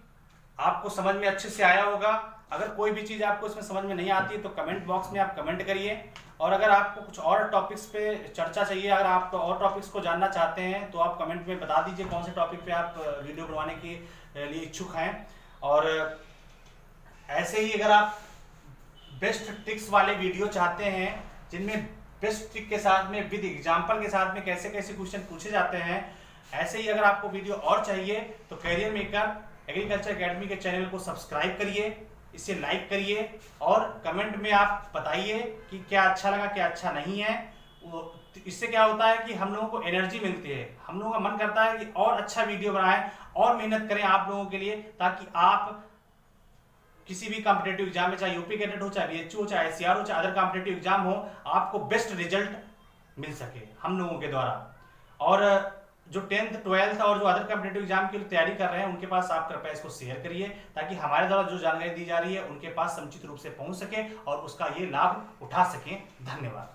S1: आपको समझ में अच्छे से आया होगा। अगर कोई भी चीज आपको इसमें समझ में नहीं आती है तो कमेंट बॉक्स में आप कमेंट करिए, और अगर आपको कुछ और टॉपिक्स पे चर्चा चाहिए, अगर आप और टॉपिक्स को जानना चाहते हैं तो आप कमेंट में बता दीजिए कौन से टॉपिक पे आप वीडियो बनवाने के लिए इच्छुक हैं। और ऐसे ही अगर आप बेस्ट ट्रिक्स वाले वीडियो चाहते हैं जिनमें बेस्ट ट्रिक के साथ में विद एग्जाम्पल के साथ में कैसे कैसे क्वेश्चन पूछे जाते हैं, ऐसे ही अगर आपको वीडियो और चाहिए तो कैरियर मेकर एग्रीकल्चर एकेडमी के चैनल को सब्सक्राइब करिए, इसे लाइक करिए, और कमेंट में आप बताइए कि क्या अच्छा लगा क्या अच्छा नहीं है। इससे क्या होता है कि हम लोगों को एनर्जी मिलती है, हम लोगों का मन करता है कि और अच्छा वीडियो बनाएं और मेहनत करें आप लोगों के लिए, ताकि आप किसी भी कॉम्पिटेटिव एग्जाम में, चाहे यूपी कैडेट हो, चाहे बीएचयू हो, चाहे एससीआर हो, चाहे अदर कॉम्पिटेटिव एग्जाम हो, आपको बेस्ट रिजल्ट मिल सके हम लोगों के द्वारा। और जो 10th 12th और जो अदर कॉम्पिटेटिव एग्जाम की तैयारी कर रहे हैं उनके पास आप कृपया इसको शेयर करिए, ताकि हमारे द्वारा जो जानकारी दी जा रही है उनके पास समुचित रूप से पहुंच सके और उसका ये लाभ उठा सकें। धन्यवाद।